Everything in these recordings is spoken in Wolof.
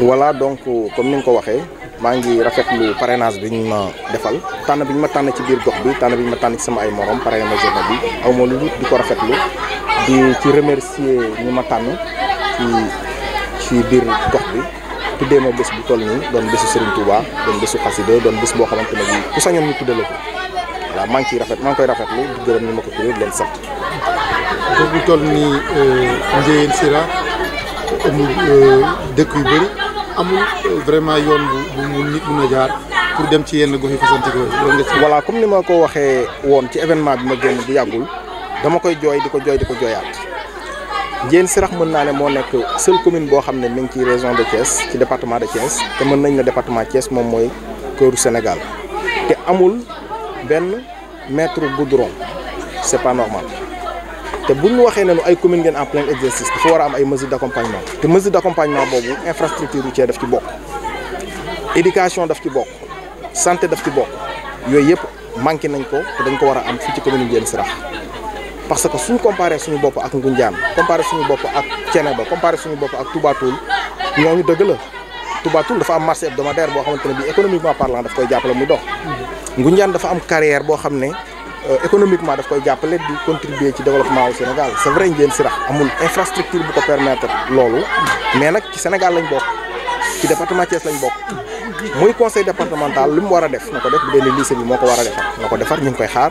voilà donc comme ni nga ko waxee maa ngi rafetlu parrainage bi ñu ma defal tànn bi ñu ma tànn ci biir gox bi tànn bi ñu ma tànn ci sama ay morom parrainé ma journée bi aw ma lu di ko rafetlu di ci remercier ñi ma tànn ci biir gox bi tuddee ma bés bu toll nii doon bésu Serigne Touba doon bésu xasida doon bés boo xamante ne bii ku sañoon ñu tuddee la ko voilà maa ngi koy rafetlu di gërëm ni ma ko tuddee di leen sant. bés bu toll nii Ndiéyène Sirakh amul dëkk yu bëri amul vraiment yoon bu mu nit mun a jaar pour dem ci yenn gox yi fasantikoo yi. voilà comme ni ma ko waxee woon ci événement bi ma génn bu yàggul dama koy jooy di ko jooyaat Ndiéyène Sirakh mën naa ne moo nekk seule commune boo xam ne mi ngi ci région de Thiès ci département de Thiès te mën nañ ne département Thiès moom mooy cœuru Sénégal te amul benn mètre goudron c'est pas normal. te bu ñu waxee ne ay commune ngeen en plein exercice dafa war a am ay mesures d'accompagnement te mesures d'accompagnement boobu infrastructure routière daf ci bokk éducation daf ci bokk santé daf ci bokk yooyu yëpp manqué nañ ko te dañ ko war a am fii ci commune Ndiéyène Sirakh parce que suñu comparé suñu bopp ak Ngoundiane comparé suñu bopp ak Thiénaba comparé suñu bopp ak Touba Toul ñooñu dëgg la Touba Toul dafa am marché hebdomadaire boo xamante ne bii économiquement parlant daf koy jàppale muy dox Ngoundiane dafa am carrière boo xam ne économiquement daf koy jàppale di contribuer ci développement au Sénégal c'est vrai Ndiéyène Sirakh amul infrastructure bu ko permettre loolu mais nag ci Sénégal lañ bokk ci département Thiès lañ bokk muy conseil départemental lu mu war a def na ko def bu dee ne lycée bi moo ko war a defar na ko defar ñu ngi koy xaar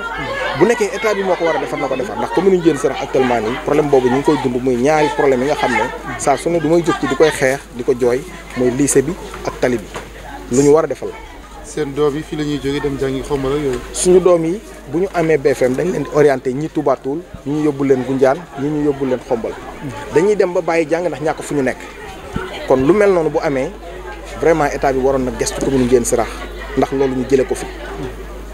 bu nekkee état bi moo ko war a defar na ko defar ndax commune Ndiéyène Sirakh actuellement nii problème boobu ñu ngi koy dund muy ñaari problème yi nga xam ne saa su ne du may jóg ci di koy xeex di ko jooy muy lycée bi ak tali bi lu ñu war a defal seen doom yi fii la ñuy jógee dem jàngi xombal ak yooyu. suñu doom yi bu ñu amee BFM dañ leen di orienté ñi Touba Toul ñi ñu yóbbu leen Ngoundiane ñi ñu yóbbu leen xombal dañuy dem ba bàyyi jàng ndax ñàkk fu ñu nekk kon lu mel noonu bu amee vraiment état bi waroon na gestu commune Ndiéyène Sirakh ndax loolu ñu jëlee ko fi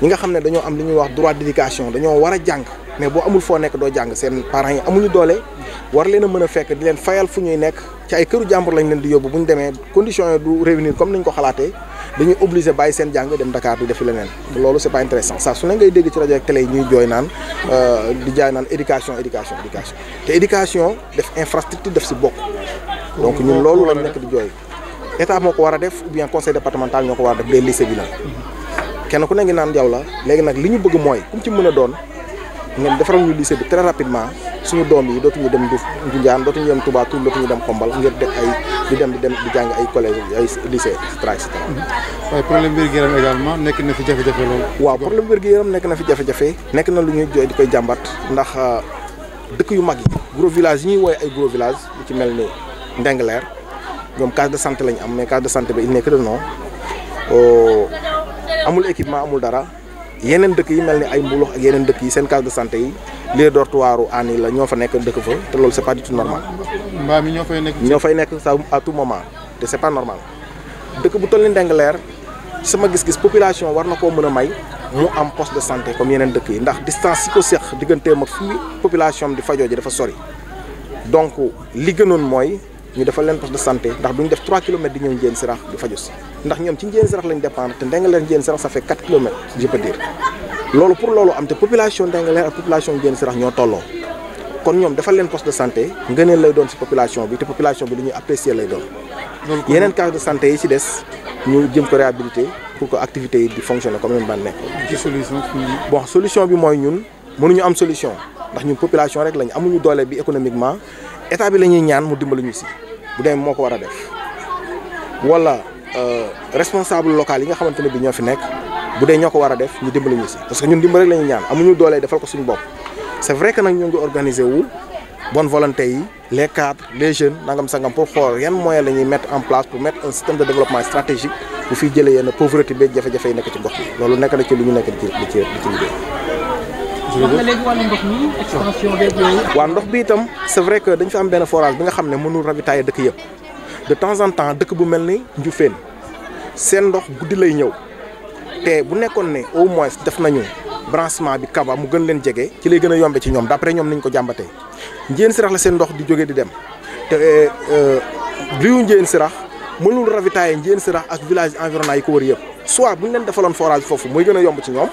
ñi nga xam ne dañoo am li ñuy wax droit d'éducation dañoo war a jàng mais boo amul foo nekk doo jàng seen parents yi amuñu doole war leen a mën a fekk di leen fayal fu ñuy nekk ci ay këru jàmbur lañ leen di yóbbu bu ñu demee conditions yi du réunir comme ni ñu ko xalaatee dañuy obligé bàyyi seen jàng dem Dakar di defi leneen te loolu c'est pas intéressant saa su ne ngay dégg ci rajo ak télé yi ñuy jooy naan di jaay naan éducation te éducation def infrastructure def si bokk donc ñun loolu lañ nekk di jooy état moo ko war a def ou bien conseil départemental ñoo ko war a def des lycées bi la kenn ku ne ngi naan yow la léegi nag li ñu bëgg mooy kum ci mën a doon ngeen defaral ñu lycée bi très rapidement suñu doom yi dootuñu dem Ngoundiane dootuñu dem Touba Toul dootuñu dem xombal ngir def ay di jàng ay collège ay lycée et cetera. waaye problème wér-gu-yaram également nekk na fi jafe-jafe loolu. waaw problème wér-gu-yaram nekk na fi jafe-jafe nekk na lu ñuy jooy di koy jàmbat ndax dëkk yu mag yi gros village yi ñuy woowee ay gros village lu ci mel ni Ndingler ñoom case de santé lañ am mais case de santé ba il n'est que de nom amul équipement amul dara yeneen dëkk yi mel ni ay Mboulox ak yeneen dëkk yi seen case de santé yi les dortoirs aan yi la ñoo fa nekk dëkk fa te loolu c'est pas du tout normal. mbaa mi ñoo fay nekk ça à tout moment te c'est pas normal dëkk bu toll ni Ndingler sama gis-gis population war na koo mën a may mu am poste de santé comme yeneen dëkk yi ndax distance yi ko seq digganteem ak fi population di fajoo ji dafa sori donc li gënoon mooy ñu defal leen poste de santé ndax duñ def 3 kilomètres di ñëw Ndiéyène Sirakh di faju si ndax ñoom ci Ndiéyène Sirakh lañ dépendre te Ndingler Ndiéyène Sirakh ça fait 4 kilomètres je peux dire loolu pour loolu am te population Ndingler ak population Ndiéyène Sirakh ñoo tolloo kon ñoom defal leen poste de santé ngëneel lay doon ci population bi te population bi lu ñuy apprécier lay doon yeneen case de santé yi ci des ñu jëm ko réhabiliter pour que activités yi di fonctionner comme ni mu daan nekk. ci solution bon solution bi mooy ñun mënuñu am solution ndax ñun population rek lañ amuñu doole bi économiquement état bi la ñuy ñaan mu dimbali ñu si bu dee moo ko war a def wala responsable local yi nga xamante ne bi ñoo fi nekk bu dee ñoo ko war a def ñu dimbali ñu si parce que ñun dimbali rek la ñuy ñaan amuñu doole defal ko suñu bopp c'est vrai que nag ñoo ngi organiser wu bonne volonté yi les cadres les jeunes nangam sangam pour xool yan moyens la ñuy mettre en place pour mettre un système de développement stratégique bu fiy jëlee yenn pauvreté beeg jafe-jafe yi nekk ci gox bi loolu nekk na ci lu ñu nekk di ci liggéey. wax nga léegi wàllu ndox mi extension beeg yooyu. waaw ndox bi itam c'est vrai que dañ fi am benn forage bi nga xam ne mënul ravitailler dëkk yëpp de temps en temps dëkk bu mel ni Ndioufène seen ndox guddi lay ñëw te bu nekkoon ne au moins def nañu branchement bi Kaba mu gën leen jege ci lay gën a yombe ci ñoom d'après ñoom niñ ko jàmbatee Ndiéyène Sirakh la seen ndox di jóge di dem te riu Ndiéyène Sirakh mënul ravitailler Ndiéyène Sirakh ak village environnant yi ko wër yëpp soit bu ñu leen defaloon forage foofu mooy gën a yomb ci ñoom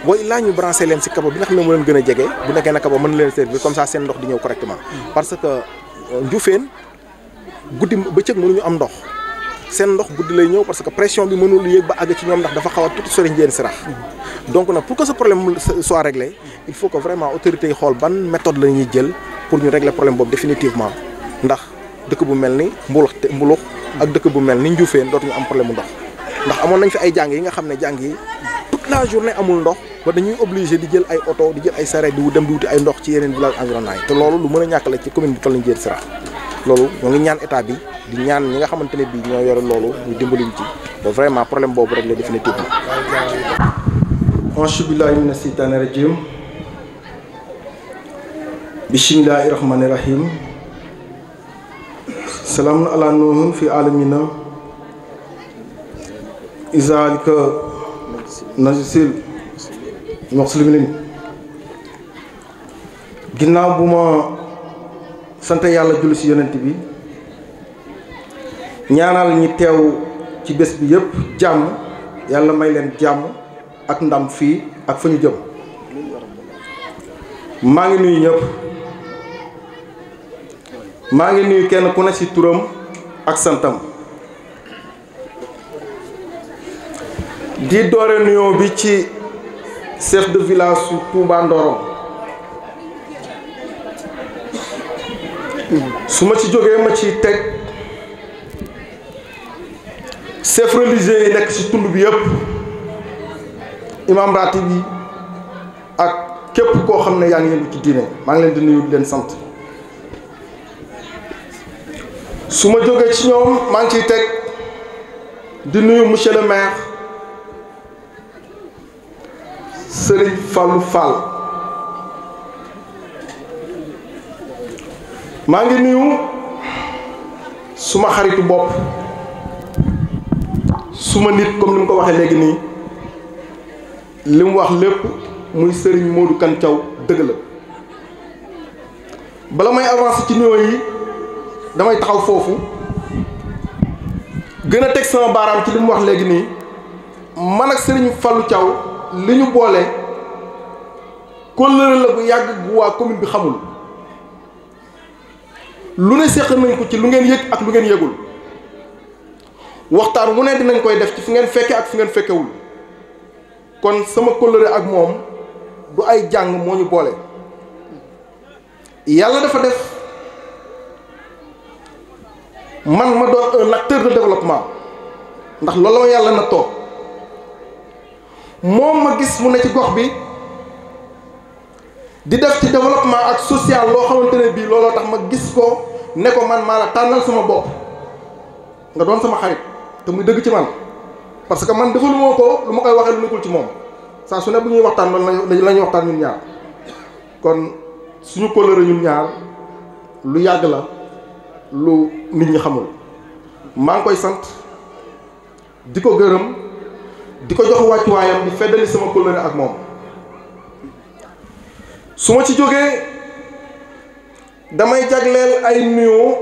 booy laa ñu branché leen si Kaba bi nga xam ne moo leen gën a jege bu nekkee ne Kaba mën na leen servir comme ça seen ndox di ñëw correctement parce que Ndioufène guddi bëccëg mënuñu am ndox seen ndox guddi lay ñëw parce que pression bi mënul yéeg ba àgg ci ñoom ndax dafa xaw a tuuti sori Ndiéyène Sirakh donc nag pour que ce problème soit réglé il faut que vraiment autorités yi xool ban méthode la ñuy jël pour ñu régler problème boobu définitivement ndax dëkk bu mel ni Mbulux ak dëkk bu mel ni Ndioufène dootuñu am problème mu ndox ndax amoon nañ fi ay jàng yi nga xam ne jàng yi toute la journée amul ndox ba dañuy obligé di jël ay oto di jël ay sareet di dem di wuti ay ndox ci yeneen village environnant yi te loolu lu mën a ñàkk la ci commune bi toll ni Ndiéyène Sirakh loolu ñoo ngi ñaan état bi di ñaan ñi nga xamante ne bii ñoo yore loolu ñu dimbaliñ ci ba vraiment problème boobu réglé définitivement. auzu billaahi mina seytaani rajiim bismillaahi rahmaani rahiim salaamun alaa nuuhin fi aalamiina izaalika najzil muhsinin ginnaaw bu ma sant yàlla julli ci yonent bi ñaanal ñi teew ci bés bi yépp jàmm yàlla may leen jàmm ak ndam fii ak fa ñu jëm maa ngi nuyu ñëpp maa ngi nuyu kenn ku ne ci turam ak santam di doore nuyoo bi ci chef de village su Touba Ndorong su ma ci jógee ma ci teg chef religieux yi nekk ci tund bi yëpp imam ratib yi ak képp koo xam ne yaa ngi yëngu ci diine maa ngi leen di nuyu di leen sant su ma jógee ci ñoom maa ngi ciy teg di nuyu monsieur le maire Serigne Fallou Fall maa ngi nuyu suma xaritu bopp suma nit comme ni mu ko waxee léegi nii li mu wax lépp muy Serigne Modou Kane Thiaw dëgg la bala may avancer ci nuyoo yi damay taxaw foofu gën a teg sama baaraam ci li mu wax léegi nii man ak Serigne Fallou Thiaw li ñu boole kóllëre la bu yàgg bu waa commune bi xamul lu ne séq nañ ko ci lu ngeen yëg ak lu ngeen yëgul waxtaan wu ne dinañ koy def ci fi ngeen fekke ak fi ngeen fekkewul kon sama kóllëre ak moom du ay jàng moo ñu boole yàlla dafa def man ma doon un acteur de développement ndax loolu ma yàlla na toog moom ma gis mu ne ci gox bi di def ci développement ak social loo xamante ne bii looloo tax ma gis ko ne ko man maa la tànnal sama bopp nga doon sama xarit te muy dëgg ci man parce que man defalu moo ko lu ma koy waxee lu nekkul ci moom saa su ne bu ñuy waxtaan loolu la ñuy waxtaan ñun ñaar kon suñu kóllëre ñun ñaar lu yàgg la lu nit ñi xamul maa ngi koy sant di ko gërëm di ko jox wàccuwaayam di feddali sama kóllëre ak moom su ma ci jógee damay jagleel ay nuyoo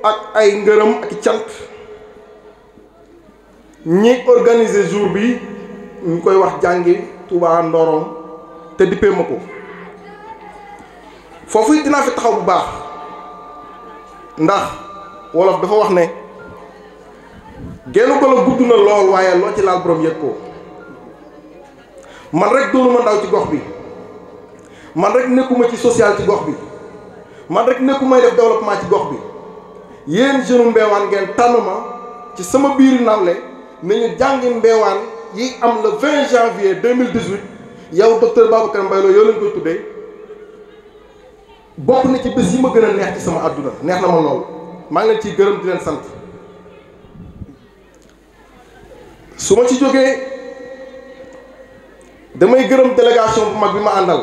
ak ay ngërëm ak cant ñi organiser jour bi ñu koy wax jàngi Touba Ndorong te dippee ma ko foofu it dinaa fi taxaw bu baax ndax wolof dafa wax ne genn ko la gudd na lool waaye loo ci laal borom yëg ko man rek doonu ma ndaw ci gox bi man rek nekkuma ci social ci gox bi man rek nekkumay def développement ci gox bi yéen jeune Mbéwane ngeen tànn ma ci sama biir nawle ne ñu jàngi Mbéwane yi am le 20 janvier 2018 yow docteur Babacar Mbaye Lo yow lañ koy tuddee bokk na ci bés yi ma gën a neex ci sama àdduna neex na ma lool maa ngi leen ciy gërëm di leen sant su ma ci jógee damay gërëm délégation bu mag bi ma àndal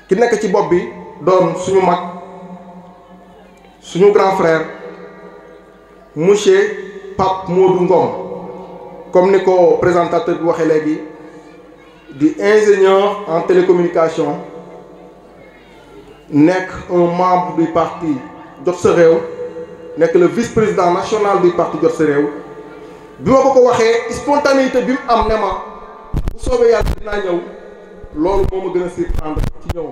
ki nekk ci bopp bi doon suñu mag suñu grand frère monsieur Pape Modou Ngom comme ni ko présentateur bi waxee léegi di ingénieur en télécommunication nekk un membre du parti Jot Sa Réew nekk le vice-président national du parti Jot Sa Réew bi ma ko waxee spontanéité bi mu am ne ma bu soobee yàlla dinaa ñëw loolu moo ma gën a surprendre ci ñëw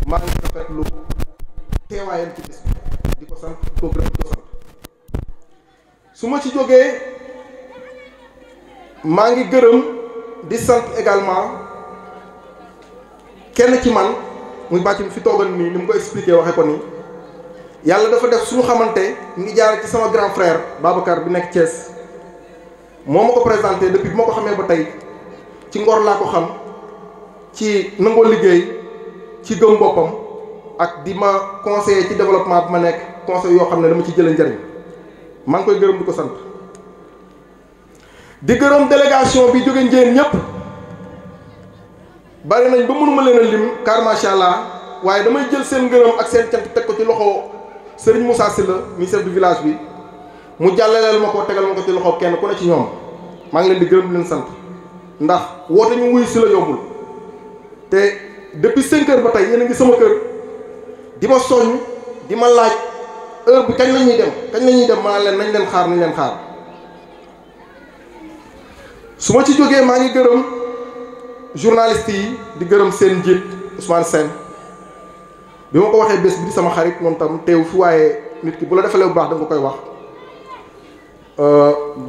maa ngi rafetlu teewaayam ci bés di ko sant di ko gërëm di ko sant su ma ci jógee maa ngi gërëm di sant également kenn ci man muy bàcc mi fi toogal nii ni mu ko expliqué waxee ko nii yàlla dafa def suñu xamante mu ngi jaar ci sama grand frère Babacar bi nekk Thiès moo ma ko présenté depuis bi ma ko xamee ba tey ci ngor laa ko xam ci nangoo liggéey ci gëm boppam ak di ma conseiller ci développement bi ma nekk conseil yoo xam ne dama ci jëlee njëriñ maa ngi koy gërëm di ko sant di gërëm délégation bi jóge Njéen ñëpp bari nañ ba mënuma leen a lim car macha allah waaye damay jël seen ngërëm ak seen cant teg ko ci loxo Serigne Moussa Sylla mi chef du village bi mu jàllaleel ma ko tegal ma ko ci loxo kenn ku ne ci ñoom maa ngi leen di gërëm di leen sant ndax woote ñu wuy si la yombul te depuis 5 heures ba tey yéen a ngi sama kër di ma soññ di ma laaj heure bi kañ la ñuy dem maa leen nañ leen xaar su ma ci jógee maa ngi gërëm journaliste yi di gërëm seen njiit Ousmane Sène bi ma ko waxee bés bi di sama xarit moom tam teew fi waaye nit ki bu la defalee bu baax da nga koy wax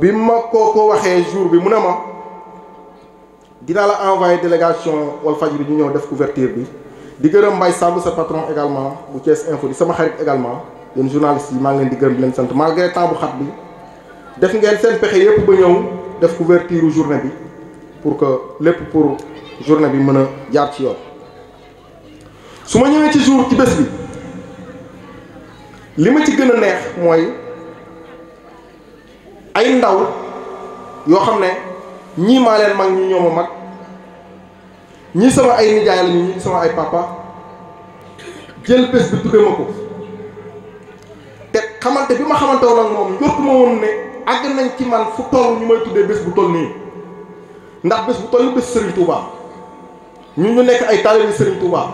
bi ma ko waxee jour bi mu ne ma dinaa la envoyé délégation Walfadjri ñu ñëw def couverture bi di gërëm Mbaye Samb sa patron également bu Thiès Info di sama xarit également yéen journalistes yi maa ngi leen di gërëm di leen sant malgré temps bu xat bi def ngeen seen pexe yëpp ba ñëw def couverture journée bi pour que lépp pour journée bi mën a jaar ci yoon. su ma ñëwee ci jour ci bés bi li ma ci gën a neex mooy ay ndaw yoo xam ne ñii maa leen mag ñi ñoo ma mag ñii sama ay nijaay lañu ñii sama ay papa jël bés bi tuddee ma ko te xamante bi ma xamante woon ak moom njort ma woon ne àgg nañ ci man fu toll ñu may tuddee bés bu toll nii ndax bés bu toll nii bés Serigne Touba ñu nekk ay taalibe Serigne Touba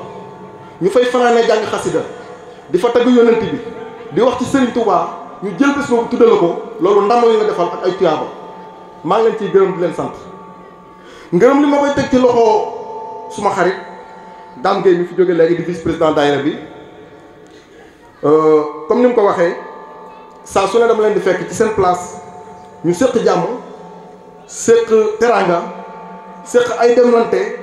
ñu fay fanaanee jàng xasida di fa tagg yonent bi di wax ci Serigne Touba ñu jël bés boobu tuddee la ko loolu ndam la nga defal ak ay tuyaaba maa ngi leen ciy gërëm di leen sant ngërëm li ma koy teg ci loxo suma xarit Dame Gueye mi fi jóge léegi di vice président daayira bi comme ni mu ko waxee saa su ne dama leen di fekk ci seen place ñu séq jàmm séq teraanga séq ay demlante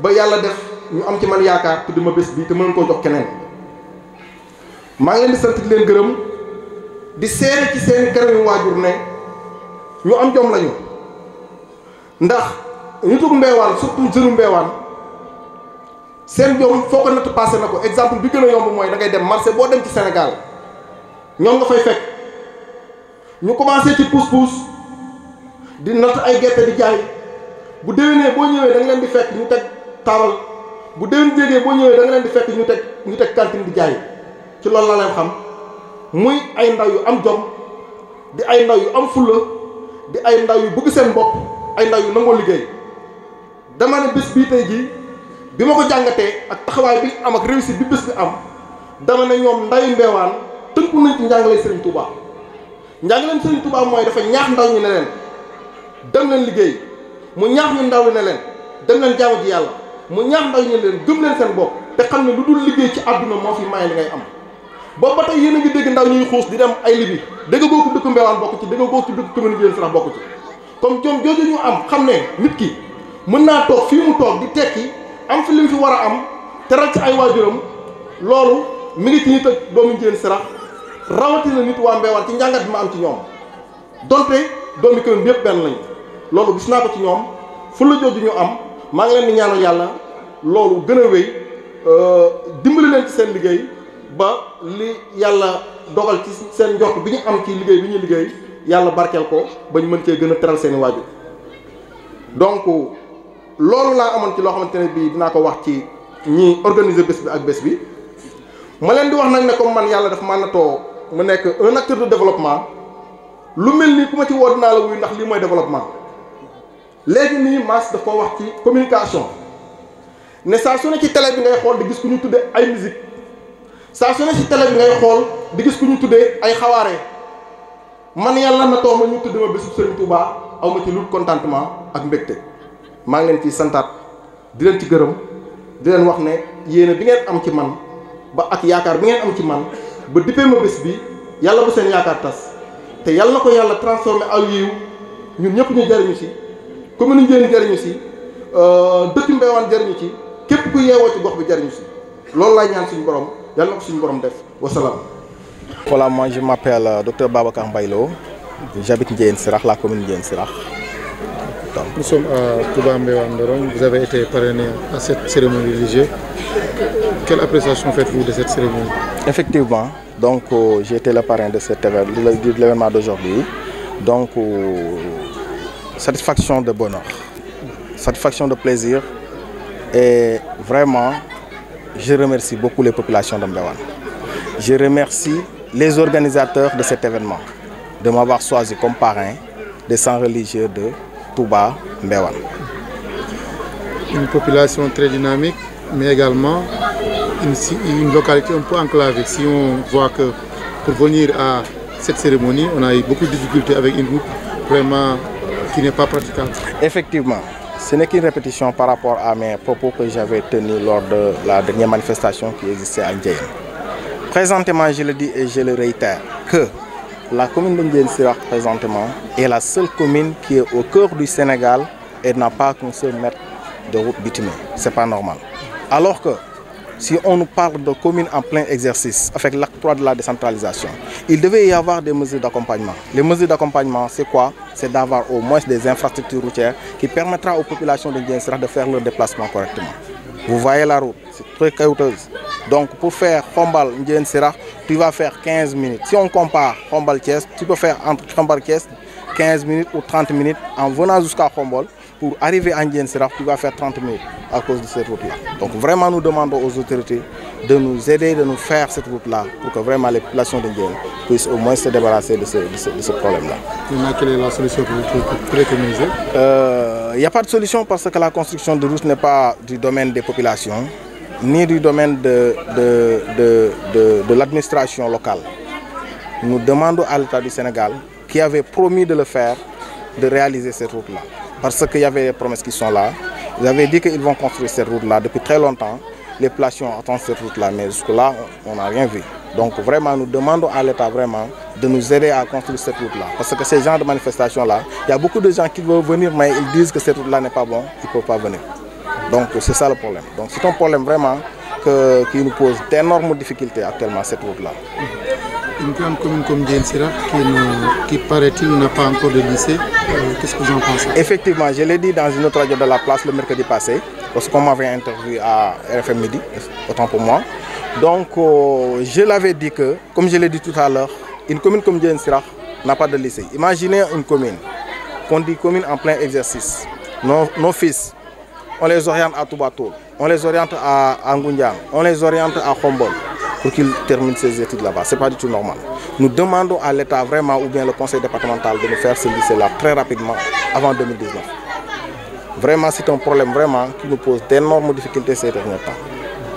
ba yàlla def ñu am ci man yaakaar tuddi ma bés bi te mën koo jox keneen maa ngi leen di sant di leen gërëm di seere ci seen kanam waajur ne ñu am jom lañu ndax nitug mbeewaan surtout jeune mbeewaan seen jom foo ko natt passé na ko exemple bi gën a yomb mooy da ngay dem marché boo dem ci Sénégal ñoom nga fay fekk ñu commencé ci pousse-pousse di natt ay gerte di jaay bu déwénee boo ñëwee da nga leen di fekk ñu teg taabal bu déwén jégee boo ñëwee da nga leen di fekk ñu teg cantine di jaay ci loolu la leen xam muy ay ndaw yu am jom di ay ndaw yu am fulla di ay ndaw yu bëgg seen bopp ay ndaw yu nangoo liggéey dama ne bés bii tey jii bi ma ko jàngatee ak taxawaay bi am ak réussite bi bés bi am dama ne ñoom ndayu mbeewaan tënku nañ ci njàngale Serigne Touba njàngaleem Serigne Touba mooy dafa ñaax ndaw ñu ne leen dem leen liggéey mu ñaax ñu ndaw ne leen dem leen jaamu ji yàlla mu ñaax ndaw ñu ne leen gëm leen seen bopp te xam ne lu dul liggéey ci àdduna moo fi maye li ngay am boobu ba tey yéen a ngi dégg ndaw ñuy xuus di dem ay libi dégg goo ko dëkk mbeewaan bokk ci dégg goo ci dëkk commune Ndiéyène Sirakh bokk ci comme jom jooju ñu am xam ne nit ki mën naa toog fii mu toog di tekki am fi li mu fi war a am teral ci ay waajuram loolu mi ngi ci nit ak doomu Ndiéyène Sirakh rawatina nit waa mbeewaan ci njàngat bi ma am ci ñoom donte doomi commune bi yëpp benn lañu loolu gis naa ko ci ñoom fu la jooju ñu am maa ngi leen di ñaanal yàlla loolu gën a wéy dimbali leen ci seen liggéey ba li yàlla dogal ci seen njort bi ñu am ci liggéey bi ñuy liggéey yàlla barkeel ko ba ñu mën cee gën a teral seeni waajur donc loolu laa amoon ci loo xamante ne bii dinaa ko wax ci ñi organiser bés bi ak bés bi ma leen di wax nag ne comme man yàlla daf ma natoo mu nekk un acteur de développement lu mel nii ku ma ci woo dinaa la wuy ndax lii mooy développement léegi nii Mass daf ko wax ci communication ne saa su ne ci télé bi ngay xool di gis ku ñu tuddee ay musique saa su ne ci télé bi ngay xool di gis ku ñu tuddee ay xawaare man yàlla natoo ma ñu tuddee ma bésu Serigne Touba aw ma ci lu contentement ak mbégte maa ngi leen ciy santaat di leen ci gërëm di leen wax ne yéene bi ngeen am ci man ba ak yaakaar bi ngeen am ci man ba dippee ma bés bi yàlla bu seen yaakaar tas te yàlla na ko yàlla transformé aw yiw ñun ñëpp ñu jariñu si commune Ndiéyène jariñu si dëkk Mbéwane jariñu ci képp ku yeewoo ci gox bi jariñu si loolu laay ñaan suñu borom yàlla na ko suñu borom def wasalaam. Voilà, moi je m'appelle Dr Babacar Mbaye-Lo, j'habite Ndiéyène Sirakh, la commune Ndiéyène Sirakh. Nous sommes à Touba Mbéwane Ndorong, vous avez été parrainé à cette cérémonie religieuse. Quelle appréciation faites-vous de cette cérémonie? Effectivement, donc j'ai été le parrain de l'événement d'aujourd'hui. Donc satisfaction de bonheur, satisfaction de plaisir et vraiment je remercie beaucoup les populations de Mbéwane. Je remercie les organisateurs de cet événement de m'avoir choisi comme parrain des 100 religieux de Touba Mbéwane. Une population très dynamique, mais également une localité un peu enclavée. Si on voit que pour venir à cette cérémonie, on a eu beaucoup de difficultés avec une route vraiment qui n'est pas praticable. Effectivement, ce n'est qu'une répétition par rapport à mes propos que j'avais tenus lors de la dernière manifestation qui existait à Ndiéyène. Présentement, je le dis et je le réitère, que la commune de Ndiéyène Sirakh présentement est la seule commune qui est au cœur du Sénégal et n'a pas qu'un seul mètre de route bitumée. Ce n'est pas normal. Alors que si on nous parle de communes en plein exercice avec l'acte 3 de la décentralisation, il devait y avoir des mesures d'accompagnement. Les mesures d'accompagnement, c'est quoi? C'est d'avoir au moins des infrastructures routières qui permettra aux populations de Ndiéyène Sirakh de faire leur déplacement correctement. Vous voyez la route, c'est très caillouteuse. Donc pour faire Khombal Ndiéyène Sirakh, tu vas faire 15 minutes. Si on compare Khombal-Thiès, tu peux faire entre Khombal-Thiès 15 minutes ou 30 minutes en venant jusqu'à Khombol. Pour arriver à Ndiéyène Sirakh, tu vas faire 30 minutes à cause de cette route-là. Donc vraiment, nous demandons aux autorités de nous aider, de nous faire cette route-là pour que vraiment les populations de Ndiéyène puissent au moins se débarrasser de ce problème-là. Maintenant, quelle est la solution que vous préconisez? Il n'y a pas de solution parce que la construction de routes n'est pas du domaine des populations, ni du domaine de l'administration locale. Nous demandons à l'État du Sénégal, qui avait promis de le faire, de réaliser cette route-là. Parce qu'il y avait des promesses qui sont là. Ils avaient dit qu'ils vont construire cette route-là depuis très longtemps. Les populations attendent cette route-là, mais jusque-là, on n'a rien vu. Donc vraiment, nous demandons à l'État vraiment de nous aider à construire cette route-là. Parce que ces genres de manifestations-là, il y a beaucoup de gens qui veulent venir, mais ils disent que cette route-là n'est pas bonne, ils ne peuvent pas venir. Donc c'est ça le problème. Donc c'est un problème vraiment qui nous pose d'énormes difficultés actuellement, cette route-là. Une grande commune comme Ndiéyène Sirakh qui paraît-il n'a pas encore de lycée, qu'est-ce que vous en pensez? Effectivement, je l'ai dit dans une autre radio de la place le mercredi passé, lorsqu'on m'avait interviewé à RFM Midi, autant pour moi. Donc je l'avais dit que, comme je l'ai dit tout à l'heure, une commune comme Ndiéyène Sirakh n'a pas de lycée. Imaginez une commune, qu'on dit commune en plein exercice. Nos fils, on les oriente à Touba Toul, on les oriente à Ngoundiane, on les oriente à Khombol, pour qu'ils terminent ses études là-bas. Ce n'est pas du tout normal. Nous demandons à l'État vraiment, ou bien le conseil départemental, de nous faire ce lycée-là très rapidement, avant 2019. Vraiment, c'est un problème vraiment qui nous pose d'énormes difficultés ces derniers temps.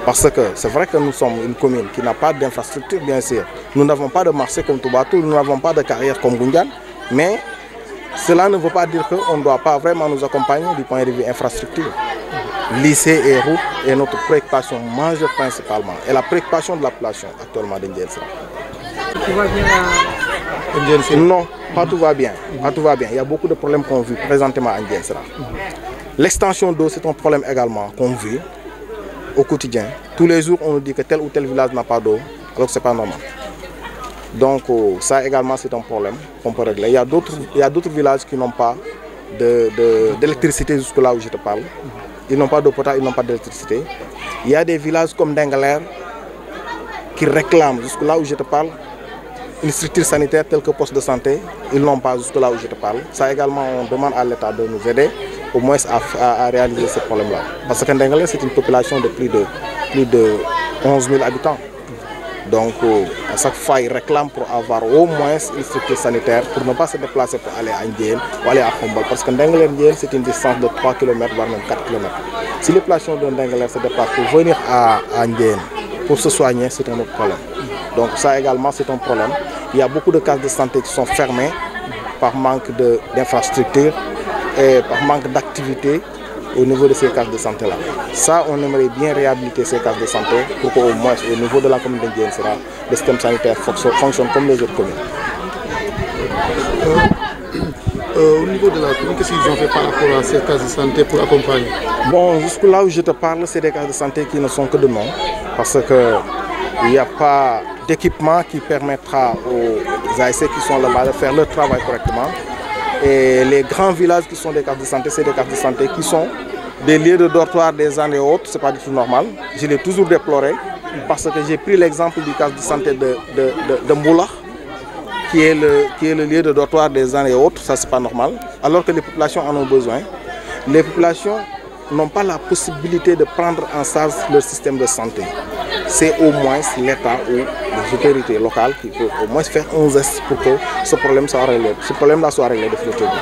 Parce que c'est vrai que nous sommes une commune qui n'a pas d'infrastructure, bien sûr. Nous n'avons pas de marché comme Touba Toul, nous n'avons pas de carrière comme Ngoundiane, mais cela ne veut pas dire qu'on ne doit pas vraiment nous accompagner du point de vue infrastructure. Lycée et route est notre préoccupation majeure principalement et la préoccupation de la population actuellement de Ndiéyène Sirakh. Tout va bien à Ndiéyène Sirakh? Non, pas tout va bien. Pas tout va bien. Il y a beaucoup de problèmes qu'on vit présentement à Ndiéyène Sirakh. L'extension d'eau, c'est un problème également qu'on vit au quotidien. Tous les jours, on nous dit que tel ou tel village n'a pas d'eau, alors que ce n'est pas normal. Donc ça également, c'est un problème qu'on peut régler. Il y a d'autres villages qui n'ont pas d'électricité jusque là où je te parle. Ils n'ont pas d'eau potable, ils n'ont pas d'électricité. Il y a des villages comme Dengaler qui réclament, jusque là où je te parle, une structure sanitaire telle que poste de santé. Ils n'ont pas jusque là où je te parle. Ça également, on demande à l'État de nous aider au moins à réaliser ce problème-là. Parce que Dengaler, c'est une population de plus de 11 000 habitants. Donc à chaque fois, ils réclament pour avoir au moins une structure sanitaire pour ne pas se déplacer pour aller à Ndiéyène ou aller à Khombol. Parce que Dengaler-Ndiéyène, c'est une distance de 3 km, voire même 4 km. Si les populations de Dengaler se déplacent pour venir à Ndiéyène pour se soigner, c'est un autre problème. Donc ça également, c'est un problème. Il y a beaucoup de cases de santé qui sont fermées par manque d'infrastructures et par manque d'activité au niveau de ces cases de santé-là. Ça, on aimerait bien réhabiliter ces cases de santé pour qu'au moins au niveau de la commune de Ndiéyène Sirakh, le système sanitaire fonctionne comme les autres communes. Au niveau de la commune, qu'est-ce qu'ils ont fait par rapport à ces cas de santé pour accompagner? Bon, jusque là où je te parle, c'est des cas de santé qui ne sont que de nom, parce qu'il n'y a pas d'équipement qui permettra aux ASC qui sont là-bas de faire leur travail correctement. Et les grands villages qui sont des cases de santé, c'est des cases de santé qui sont des lieux de dortoir des uns et autres, c'est pas du tout normal. Je l'ai toujours déploré, parce que j'ai pris l'exemple du cas de santé de Mboula, qui est le lieu de dortoir des uns et autres, ça c'est pas normal, alors que les populations en ont besoin. Les populations n'ont pas la possibilité de prendre en charge leur système de santé. C'est au moins l'État ou les autorités locales qui peuvent au moins faire un geste pour que ce problème soit réglé, ce problème-là soit réglé définitivement.